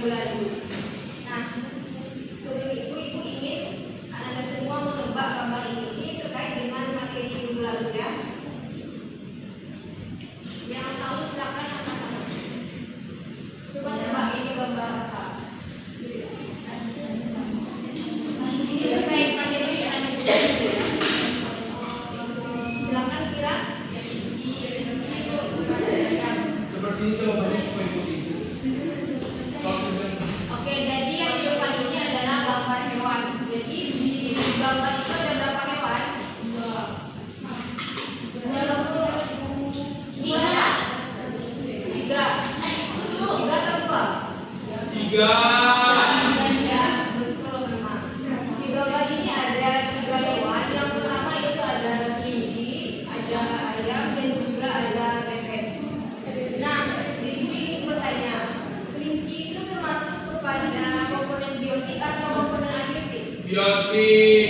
minggu lalu. Nah, sebelum itu Ibu ingin Anda semua menebak gambar ini terkait dengan materi minggu lalu ya. Yang tahu silakan anak-anak. Coba tebak ini gambar apa? Ini terkait materi yang ada di sini ya. Silakan kira. Seperti itu Oke, jadi yang di depan ini adalah gambar hewan. Jadi di gambar itu ada berapa hewan? Tiga atau dua? tiga. Ya, betul memang. Di gambar ini ada tiga hewan. Yang pertama itu ada kelinci, ada ayam, dan juga ada bebek. Nah, Ibu ingin bertanya, kelinci itu termasuk kepada komponen biotik atau komponen abiotik? Biotik.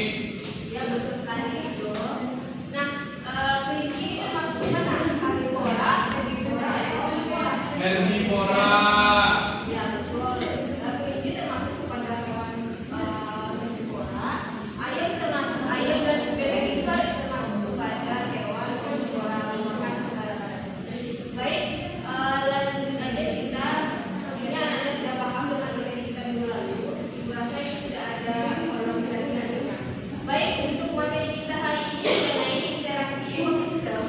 Ya, betul sekali itu. Nah, kelinci ini termasuk ke mana? Herbivora, atau omnivora? Herbivora. Ya, betul. Kelinci termasuk kepada hewan herbivora. Ayam dan bebek itu termasuk kepada hewan omnivora, memakan segala macam. Baik, lanjut aja kita. Sepertinya Anda sudah paham dengan materi kita minggu lalu. Ibu rasa itu tidak ada evaluasi lagi nantinya. Baik, untuk materi kita hari ini mengenai interaksi ekosistem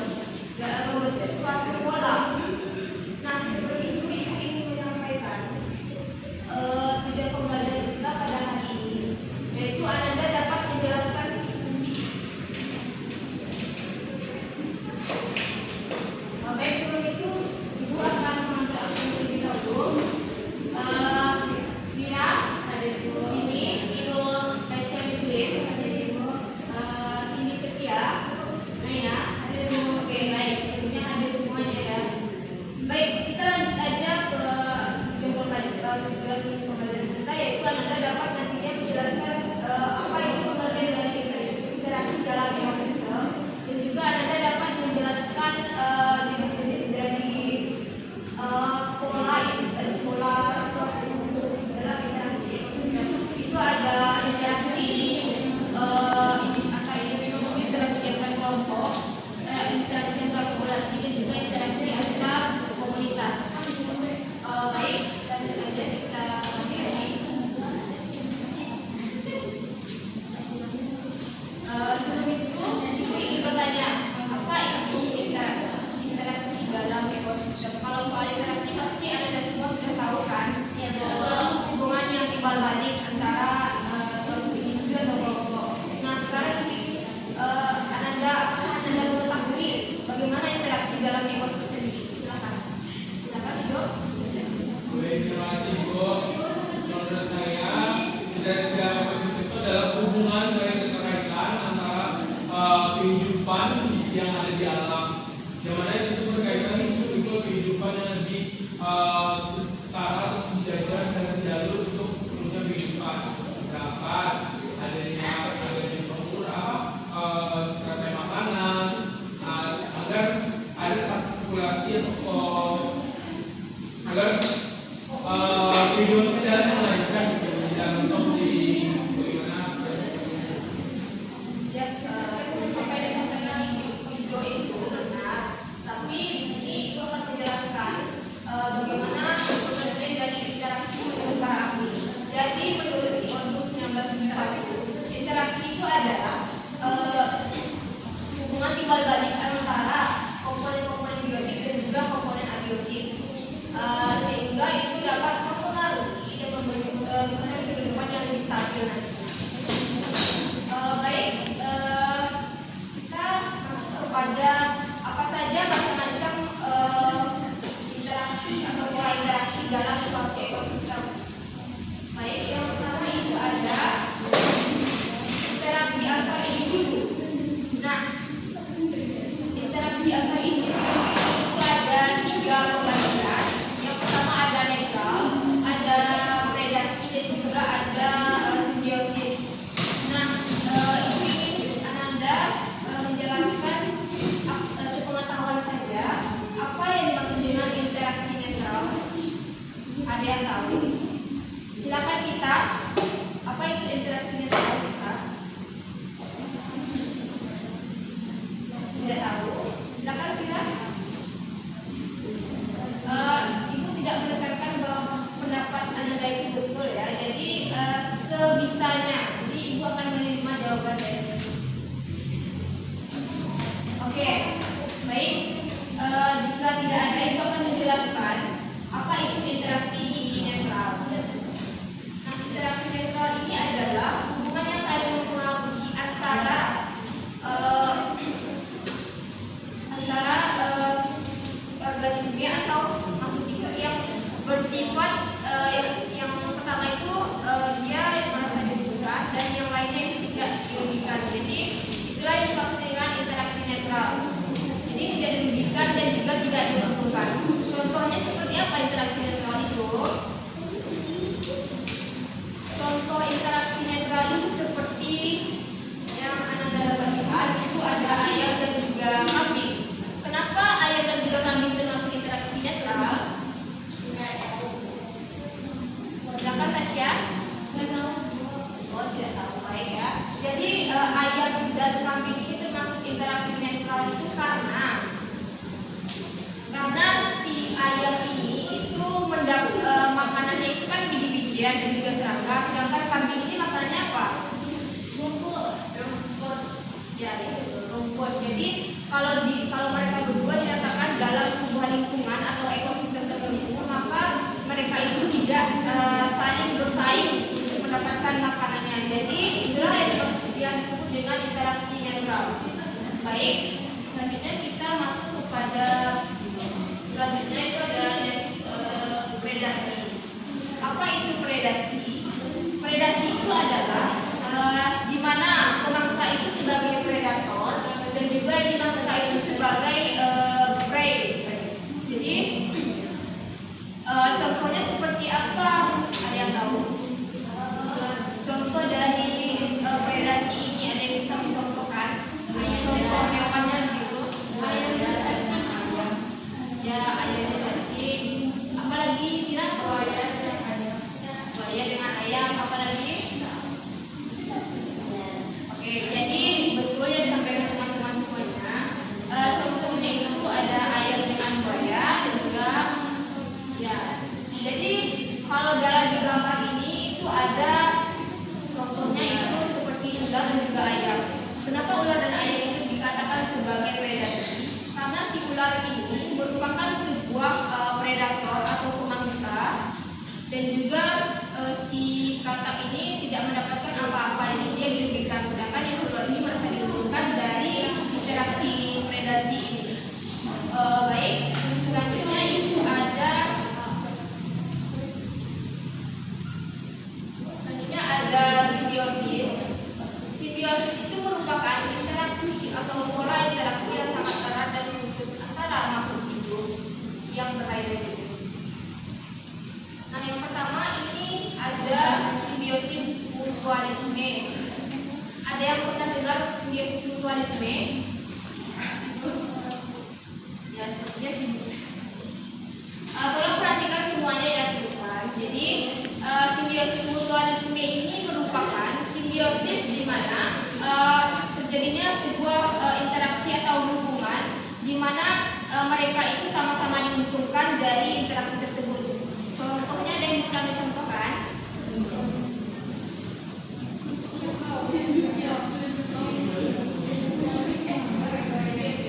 dalam membentuk suatu pola. Nah, seperti itu Ibu ingin menyampaikan tujuan pembelajaran kita pada hari ini, yaitu Anda dapat menjelaskan. Baik, sebelum itu Ibu akan mengambil terlebih dahulu. Mira, ini Irul Fashion Muslim, Cindy Setia, Naya, oke baik, sepertinya hadir semuanya ya. Baik, kita lanjut aja ke tujuan pembelajaran kita, yaitu Anda dapat nantinya menjelaskan apa itu pengertian dari interaksi dalam ekosistem, dan juga Anda dapat menjelaskan jenis-jenis dari pola suatu dalam interaksi ekosistem. Itu ada interaksi antar individu, interaksi antar kelompok, interaksi antar populasi, dan juga interaksi antar komunitas. Baik, lanjut aja kita mulai. Sebelum itu, Ibu ingin bertanya, apa itu interaksi dalam ekosistem? Kalau soal interaksi pasti Anda semua sudah tahu kan? Hubungan yang timbal balik antara suatu individu atau kelompok. Nah, sekarang ini Anda mengetahui bagaimana interaksi dalam ekosistem ini. Silakan Ibu. Baik, terima kasih Bu. Menurut saya, interaksi dalam ekosistem itu adalah hubungan dari keterkaitan antara kehidupan yang ada di alam. Yang mana itu berkaitan itu kehidupan yang lebih setara atau sejajar dan sejalur untuk menunjang kehidupan. Misalkan adanya rantai makanan, agar ada satu populasi agar kehidupan berjalan yang lancar gitu, tidak mentok di bagaimana. Ya, apa yang disampaikan Ibu itu benar, tapi di sini Ibu akan menjelaskan bagaimana pengertian dari interaksi antara ahli. Jadi menurut si Oswald 1971, interaksi itu adalah hubungan timbal balik antara komponen-komponen biotik dan juga komponen abiotik, sehingga itu dapat mempengaruhi dan membentuk sistem kehidupan yang lebih stabil nanti. Baik, kita masuk kepada apa saja macam-macam interaksi atau pola interaksi dalam suatu ekosistem. Baik, yang pertama itu ada interaksi antar individu. Nah, interaksi antar individu itu ada tiga pembagian. Yang pertama ada netral, ada predasi, dan juga ada simbiosis. Nah, Ibu ingin Ananda menjelaskan sepengetahuan saja apa yang dimaksud dengan interaksi netral. Ada yang tahu? Silakan kita, apa itu interaksi netral kita? Tidak tahu. Silakan Vira. Ibu tidak menekankan bahwa pendapat Anda itu betul ya. Jadi sebisanya, jadi ibu akan menerima jawaban dari ibu. Oke, baik. Jika tidak ada, ibu akan menjelaskan apa itu interaksi netral. Nah, interaksi netral ini adalah hubungan yang saling mempengaruhi antara organisme atau makhluk hidup yang bersifat yang pertama itu dia merasa dirugikan dan yang lainnya itu tidak dirugikan. Jadi itulah yang dimaksud dengan interaksi netral. Jadi tidak dirugikan dan juga tidak diuntungkan. Contohnya seperti apa interaksi netral itu? Contoh interaksi netral itu seperti yang Anda dapat lihat itu ada ayam dan juga kambing. Kenapa ayam dan juga kambing termasuk interaksi netral? Silakan Tasya. Oh, tidak tahu, baik ya. Jadi ayam dan kambing ini termasuk interaksi netral itu karena si ayam ini itu makanannya itu kan biji-bijian dan juga serangga, sedangkan kambing ini makanannya apa? Rumput. Ya, rumput. Jadi kalau mereka berdua diletakkan dalam sebuah lingkungan atau ekosistem tertentu, maka mereka itu tidak saling bersaing untuk mendapatkan makanannya. Jadi itulah yang disebut dengan interaksi netral. Baik, selanjutnya kita masuk kepada selanjutnya itu ada predasi. Apa itu predasi? Predasi itu adalah di mana pemangsa itu sebagai predator dan juga dimangsa itu sebagai prey. Jadi contohnya seperti apa? Ada yang tahu? Contoh dari predasi ini ada yang bisa mencontohkan? Contoh hewannya begitu? Ayam dan cacing. Ya, ayam dan cacing. Apalagi tidak? Buaya dengan ayam. Apalagi? Oke, jadi betul yang disampaikan teman-teman semuanya. Contohnya itu ada ayam dengan buaya dan juga ya. Jadi kalau dalam di gambar ini itu ada contohnya itu seperti ular dan juga ayam. Kenapa ular dan ayam itu dikatakan sebagai predasi? Karena si ular ini merupakan sebuah predator atau pemangsa dan juga si katak ini tidak mendapatkan apa-apa, jadi dia dirugikan. Sedangkan yang ular ini merasa diuntungkan dari interaksi predasi ini. Baik, selanjutnya itu ada simbiosis. Simbiosis itu merupakan interaksi atau pola interaksi yang sangat erat dan khusus antara makhluk hidup yang berada di jenis. Nah, yang pertama ini ada simbiosis mutualisme. Ada yang pernah dengar simbiosis mutualisme? Ya, sepertinya simbiosis. Tolong perhatikan semuanya ya teman-teman. Jadi simbiosis mutualisme ini merupakan simbiosis di mana terjadinya sebuah interaksi atau hubungan di mana mereka itu sama-sama diuntungkan dari interaksi tersebut. Contohnya ada yang bisa dicontohkan?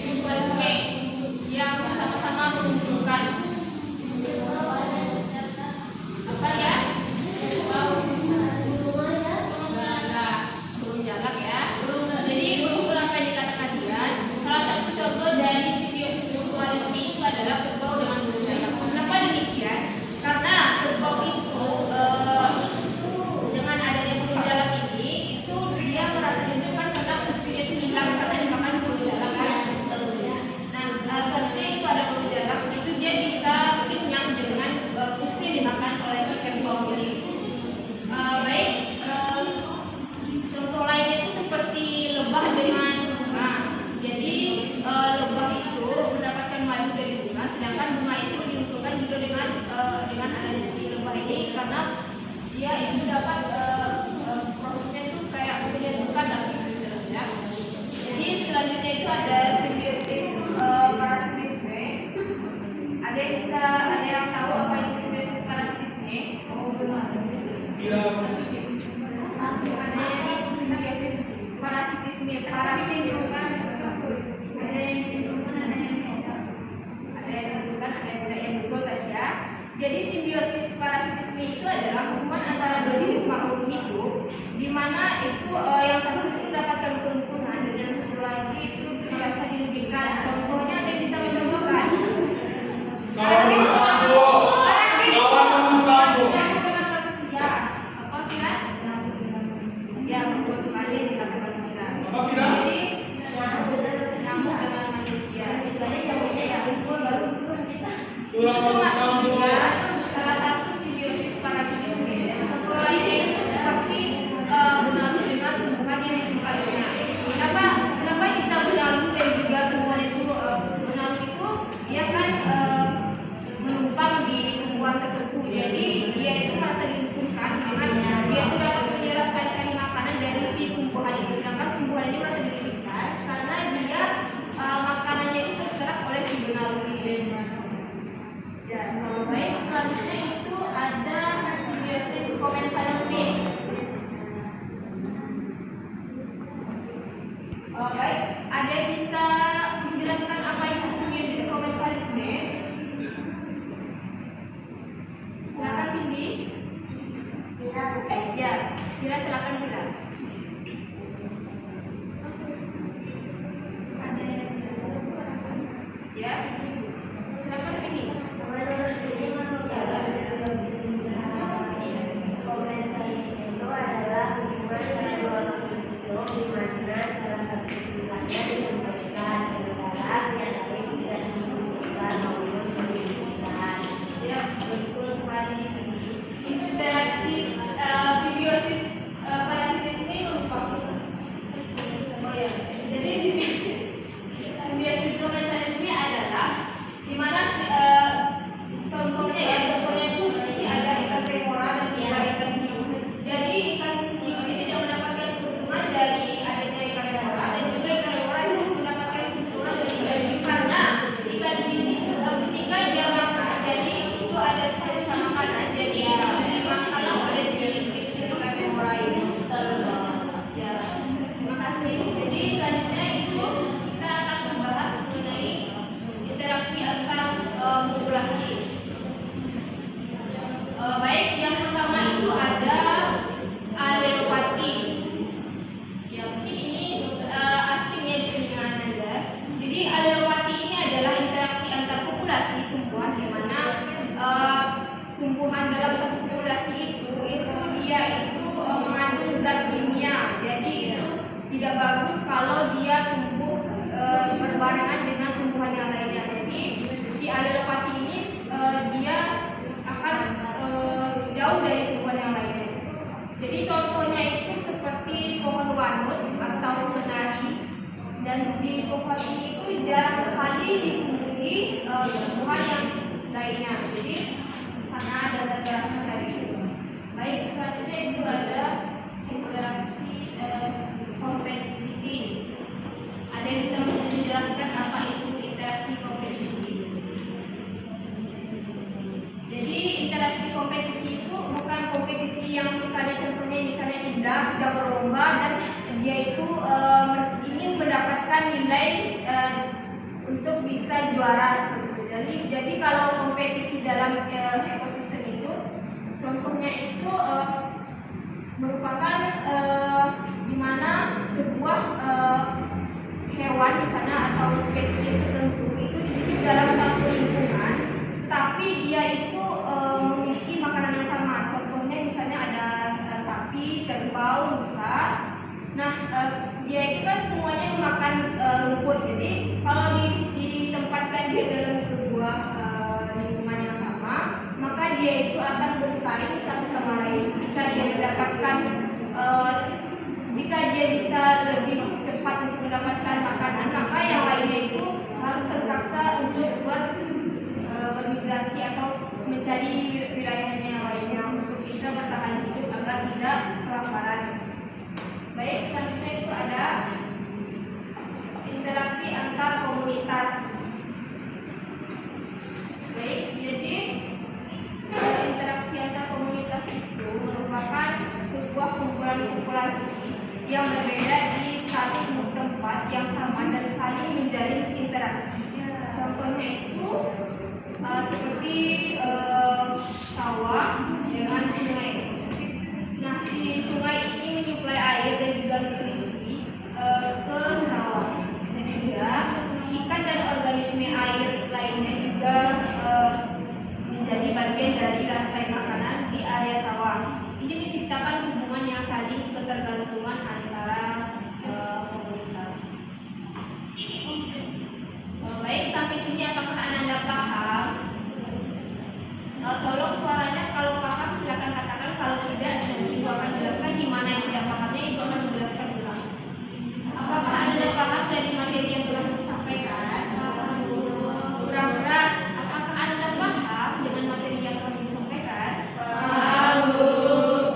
Mutualisme yang sama-sama menguntungkan. Apa ya? Burung jalak ya. Jadi burung apa yang dikatakan dia? Salah satu contoh dari simbiosis mutualisme itu adalah kerbau dengan burung jalak. Kenapa demikian? Karena kerbau itu dengan adanya burung jalak ini itu dia merasa diuntungkan karena kukunya itu hilang karena dimakan burung jalak kan. Nah, selanjutnya itu ada burung jalak itu dia bisa kenyang dengan kuku yang dimakan oleh si kerbau ini. Baik, contoh lainnya itu seperti lebah dengan bunga. Jadi lebah itu mendapatkan madu dari bunga, sedangkan bunga itu diuntungkan juga dengan adanya si lebah ini karena dia itu dapat prosesnya itu kayak menyatukan lah gitu ya. Jadi selanjutnya itu ada simbiosis parasitisme. Ada yang tahu apa itu simbiosis parasitisme? Kira Ada yang simbiosis parasitisme, parasit bukan? Ada yang bukan, ada yang tidak. Ada yang bukan, ada yang tidak, yang betul Tasya. Jadi simbiosis parasitisme itu adalah hubungan antara dua jenis makhluk hidup, di mana itu yang satu itu mendapatkan keuntungan dan yang satu lagi itu merasa dirugikan. Contohnya ada yang bisa mencontohkan. kawan mengganggu. Kawan mengganggu. Ya, apa kira? Ya, betul sekali yang dilakukan manusia. Apa kira? Jadi nyamuk dengan manusia. Misalnya nyamuknya ya kumpul baru kita. Kurang Itu masuk mengganggu. juga salah satu simbiosis parasitisme. Satu lainnya itu seperti benalu dengan tumbuhan yang ditimpainya. Kenapa bisa benalu dan juga tumbuhan itu benalu itu dia kan menumpang di tumbuhan tertentu. Jadi dia itu merasa diuntungkan karena dia itu dapat menyerap sari-sari makanan dari si tumbuhan itu. Sedangkan tumbuhan ini merasa dirugikan karena dia makanannya itu terserap oleh si benalu ini. Ya, baik, selanjutnya itu ada simbiosis komensalisme. Baik, ada yang bisa menjelaskan apa itu simbiosis komensalisme? Silakan Cindy. Ya, Kira silakan Kira. Ada yang ya, silakan ini. Itu adalah hubungan antara dua makhluk hidup di mana salah satu pilihannya disampaikan sementara yang lain tidak dibutuhkan maupun dibutuhkan. Ya, betul sekali. Interaksi simbiosis parasitisme ini lupa. Ya. Jadi simbiosis komensalisme adalah di mana contohnya itu di sini ada ikan remora dan juga ikan hiu. Jadi ikan hiu ini tidak mendapatkan keuntungan dari adanya ikan remora dan juga ikan remora itu mendapatkan keuntungan dari ikan hiu karena ikan hiu itu ketika dia makan, jadi itu ada sisa makanan, jadi itu dimakan oleh si ikan remora ini. Ya, terima kasih. Jadi selanjutnya itu kita akan membahas mengenai interaksi antar populasi. Baik, yang pertama itu ada alelopati. Ya, mungkin ini asing ya di telinga Anda. Jadi alelopati ini adalah interaksi antar populasi tumbuhan di mana tumbuhan dalam satu populasi itu dia itu mengandung zat kimia. Jadi itu tidak bagus kalau dia tumbuh berbarengan dengan tumbuhan yang lainnya. Jadi si alelopati ini dia akan jauh dari tumbuhan yang lainnya. Jadi contohnya itu seperti pohon wanut atau menari, dan di pohon ini itu jarang sekali ditumbuhi tumbuhan yang lainnya. Jadi karena ada zat dari itu. Baik, selanjutnya itu ada interaksi kompetisi. Ada yang bisa menjelaskan apa itu interaksi kompetisi? Jadi interaksi kompetisi itu bukan kompetisi yang misalnya Indra sudah berlomba dan dia itu ingin mendapatkan nilai untuk bisa juara seperti itu. Jadi kalau kompetisi dalam ekosistem itu contohnya itu merupakan di mana sebuah hewan misalnya atau spesies tertentu itu hidup dalam satu lingkungan, tapi dia itu memiliki makanan yang sama. Contohnya misalnya ada sapi, kerbau, rusa. Nah, dia itu kan semuanya memakan rumput. Jadi kalau ditempatkan dia dalam sebuah lingkungan yang sama, maka dia itu akan bersaing satu sama lain. Jika dia bisa lebih cepat untuk mendapatkan makanan, maka yang lainnya itu harus terpaksa untuk bermigrasi atau mencari wilayahnya yang lainnya untuk bisa bertahan hidup. yang berbeda di satu tempat yang sama dan saling menjalin interaksi. Contohnya itu seperti sawah dengan sungai. Nah, si sungai ini menyuplai air dan juga nutrisi ke sawah. Sehingga ikan dan organisme air lainnya juga menjadi bagian dari rantai makanan di area sawah. Ini menciptakan hubungan yang saling ketergantungan antara komunitas. Baik, sampai sini apakah Anda paham? Tolong suaranya kalau paham silakan katakan, kalau tidak nanti Ibu akan jelaskan di mana yang tidak pahamnya, Ibu akan menjelaskan ulang. Apakah Anda paham dari materi yang telah disampaikan? Kurang keras. Apakah Anda paham dengan materi yang telah disampaikan? Paham, Bu.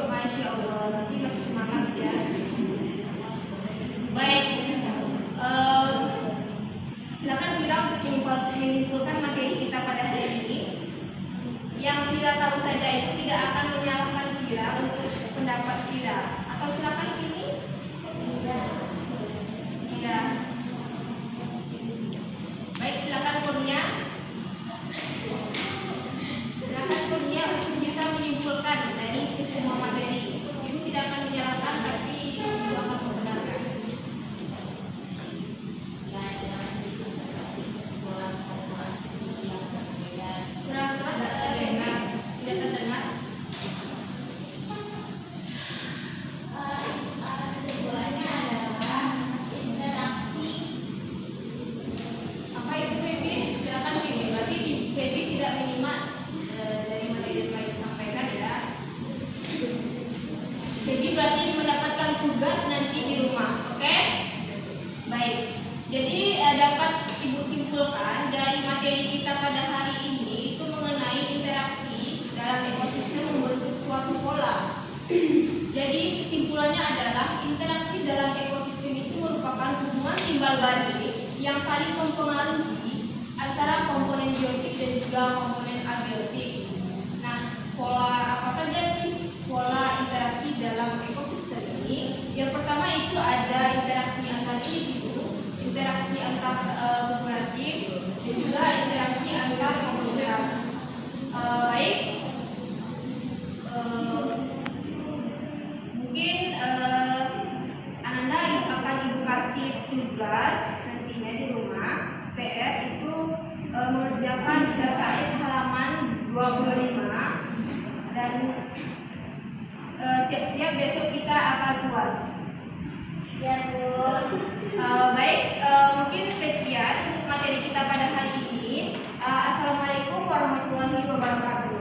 Masya Allah, nanti masih semangat ya. Baik, silakan Vira untuk menyimpulkan materi kita pada hari ini. Yang Vira tahu saja itu tidak akan menyalahkan Vira untuk pendapat Vira. Atau silakan ini? Tidak. Baik, silakan Kurnia. Silakan Kurnia untuk bisa menyimpulkan dari semua materi. Ibu tidak akan menyalahkan, tapi Ibu akan membenarkan. Kurang keras atau dengar? Tidak terdengar? Apa itu Febi? Silakan Febi. Berarti Febi tidak menyimak dari materi yang telah disampaikan ya. Febi berarti mendapatkan tugas nanti di rumah, oke? Baik. Jadi dapat Ibu simpulkan dari materi kita pada hari ini itu mengenai interaksi dalam ekosistem membentuk suatu pola. Jadi kesimpulannya adalah interaksi dalam ekosistem itu merupakan hubungan timbal balik yang saling mempengaruhi antara komponen biotik dan juga komponen abiotik. Nah, pola apa saja sih pola interaksi dalam ekosistem ini? Yang pertama itu ada interaksi antar individu, interaksi antar populasi, dan juga interaksi antar komunitas. Baik, mungkin Ananda akan Ibu kasih tugas nantinya di rumah. PR itu mengerjakan LKS halaman 25 dan siap-siap besok kita akan UAS. Ya, Bu. Baik, mungkin sekian untuk materi kita pada hari ini. Assalamualaikum warahmatullahi wabarakatuh.